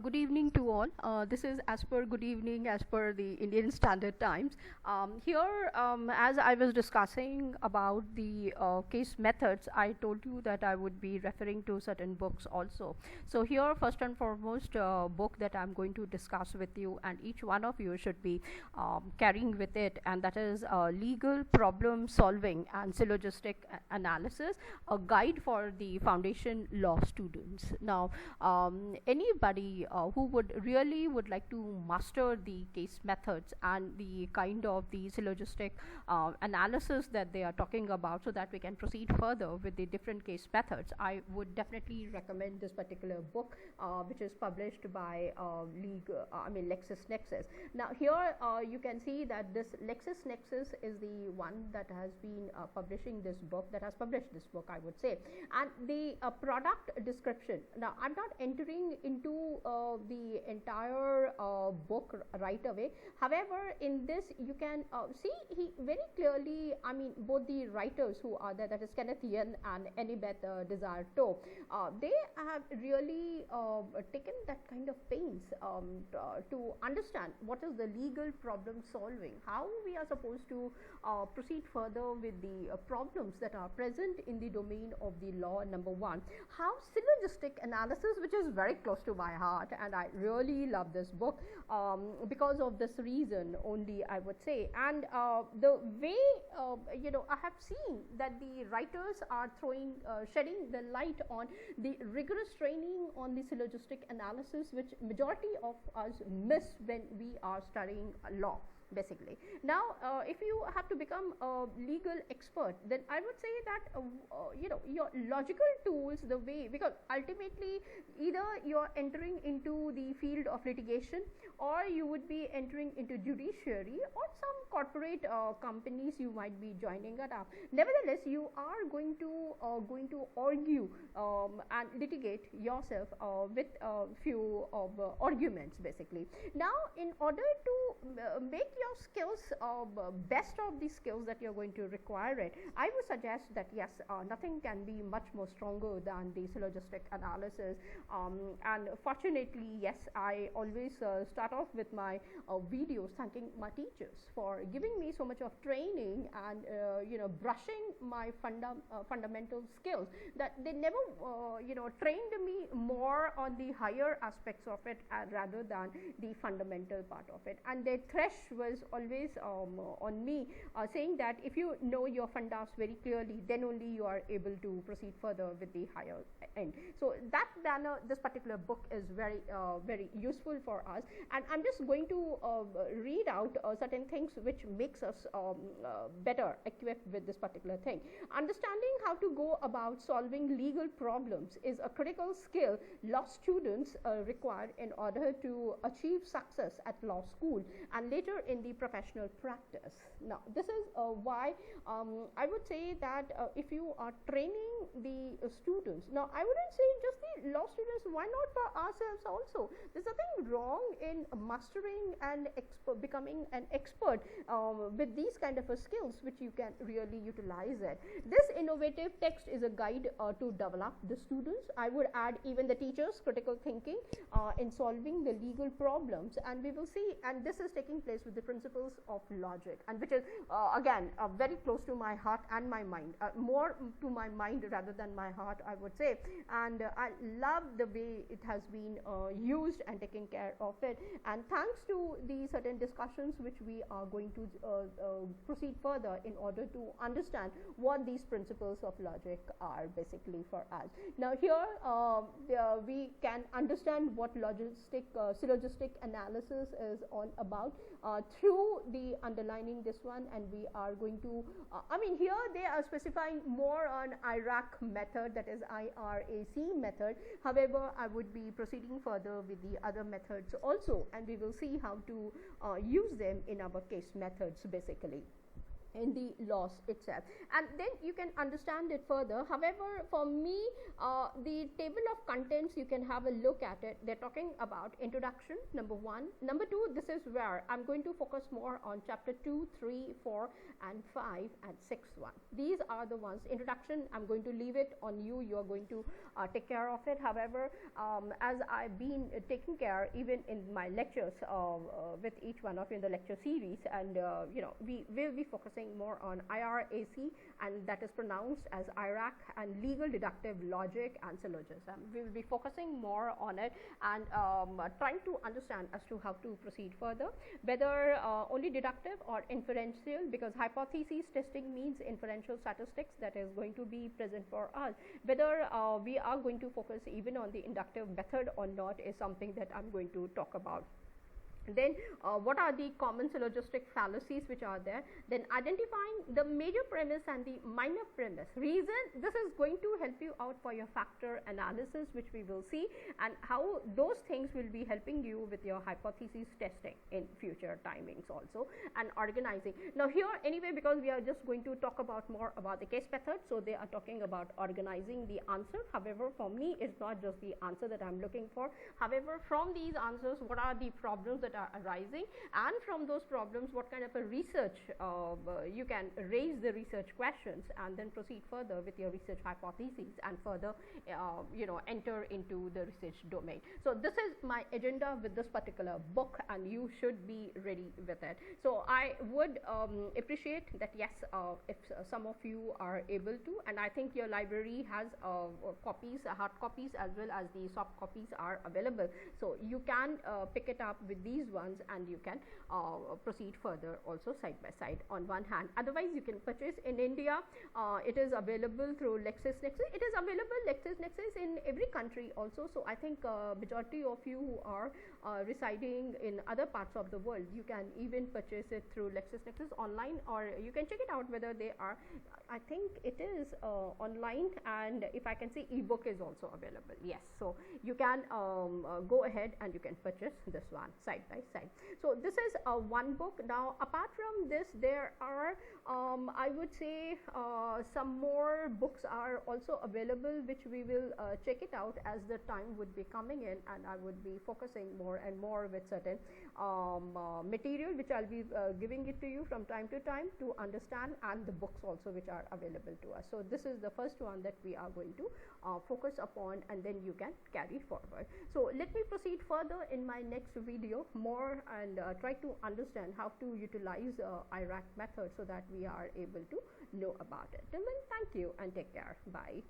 Good evening to all. This is as per good evening as per the Indian Standard Times. Here, as I was discussing about the case methods, I told you that I would be referring to certain books also. So here, first and foremost, book that I'm going to discuss with you, and each one of you should be carrying with it, and that is Legal Problem Solving and Syllogistic Analysis, a guide for the foundation law students. Now, anybody who would like to master the case methods and the kind of the syllogistic analysis that they are talking about, so that we can proceed further with the different case methods, I would definitely recommend this particular book, which is published by LexisNexis. Now here you can see that this LexisNexis is the one that has been publishing this book, that has published this book, I would say. And the product description, now I'm not entering into the entire book right away. However, in this you can see he very clearly, I mean, both the writers who are there, that is Kenneth Yen and Annabeth Desartaux, they have really taken that kind of pains to understand what is the legal problem solving, how we are supposed to proceed further with the problems that are present in the domain of the law, number one. How syllogistic analysis, which is very close to my heart, and I really love this book because of this reason only, I would say. And the way, I have seen that the writers are shedding the light on the rigorous training on the syllogistic analysis, which majority of us miss when we are studying law, basically. Now, if you have to become a legal expert, then I would say that your logical tools, the way, because ultimately either you're entering into the field of litigation, or you would be entering into judiciary, or some corporate companies you might be joining it up. Nevertheless, you are going to argue and litigate yourself with a few of arguments, basically. Now, in order to make your skills best of the skills that you're going to require it, I would suggest that yes, nothing can be much more stronger than the syllogistic analysis. And fortunately, yes, I always start off with my videos thanking my teachers for giving me so much of training and brushing my fundamental skills, that they never trained me more on the higher aspects of it rather than the fundamental part of it. And their thresh was always on me, saying that if you know your fundas very clearly, then only you are able to proceed further with the higher end. So that manner, this particular book is very very useful for us, and I'm just going to read out certain things which makes us better equipped with this particular thing. Understanding how to go about solving legal problems is a critical skill law students require in order to achieve success at law school and later in the professional practice. Now, this is why I would say that if you are training the students, now I wouldn't say just the law students, why not for ourselves also? There's nothing wrong in mastering and becoming an expert with these kind of skills, which you can really utilize it. This innovative text is a guide to develop the students. I would add even the teachers' critical thinking in solving the legal problems, and we will see, and this is taking place with the principles of logic, and which is again very close to my heart and my mind, more to my mind rather than my heart, I would say. And I love the way it has been used and taken care of it, and thanks to the certain discussions which we are going to proceed further in order to understand what these principles of logic are basically for us. Now here we can understand what syllogistic analysis is all about through the underlining this one, and we are going to here they are specifying more on IRAC method, that is IRAC method. However, I would be proceeding further with the other methods also, and we will see how to use them in our case methods, basically. in the loss itself, and then you can understand it further. However, for me, the table of contents, you can have a look at it. They're talking about introduction, number 1. Number 2, this is where I'm going to focus more on chapter 2, 3, 4 and 5 and 6 one. These are the ones. Introduction, I'm going to leave it on you. You are going to take care of it. However, as I've been taking care even in my lectures with each one of you in the lecture series, and you know, we will be focusing more on IRAC, and that is pronounced as IRAC, and legal deductive logic and syllogism. We will be focusing more on it and trying to understand as to how to proceed further, whether only deductive or inferential, because hypothesis testing means inferential statistics that is going to be present for us. Whether we are going to focus even on the inductive method or not is something that I'm going to talk about. Then what are the common syllogistic fallacies which are there, then identifying the major premise and the minor premise. Reason, this is going to help you out for your factor analysis, which we will see, and how those things will be helping you with your hypothesis testing in future timings also, and organizing. Now here anyway, because we are just going to talk about more about the case method, so they are talking about organizing the answer. However, for me, it's not just the answer that I'm looking for. However, from these answers, what are the problems that are arising, and from those problems, what kind of a research you can raise the research questions, and then proceed further with your research hypotheses, and further you know, enter into the research domain. So this is my agenda with this particular book, and you should be ready with it. So I would appreciate that, yes, if some of you are able to, and I think your library has copies, hard copies as well as the soft copies are available, so you can pick it up with these ones, and you can proceed further also side by side on one hand. Otherwise, you can purchase in India. It is available through LexisNexis. It is available LexisNexis in every country also. So I think majority of you who are residing in other parts of the world, you can even purchase it through LexisNexis online, or you can check it out whether they are. I think it is online, and if I can say, ebook is also available. Yes, so you can go ahead and you can purchase this one side by side. So this is one book. Now apart from this, there are I would say some more books are also available, which we will check it out as the time would be coming in, and I would be focusing more and more with certain material which I'll be giving it to you from time to time to understand, and the books also which are available to us. So this is the first one that we are going to focus upon, and then you can carry forward. So let me proceed further in my next video more, and try to understand how to utilize IRAC method so that we are able to know about it. Till then, thank you and take care. Bye.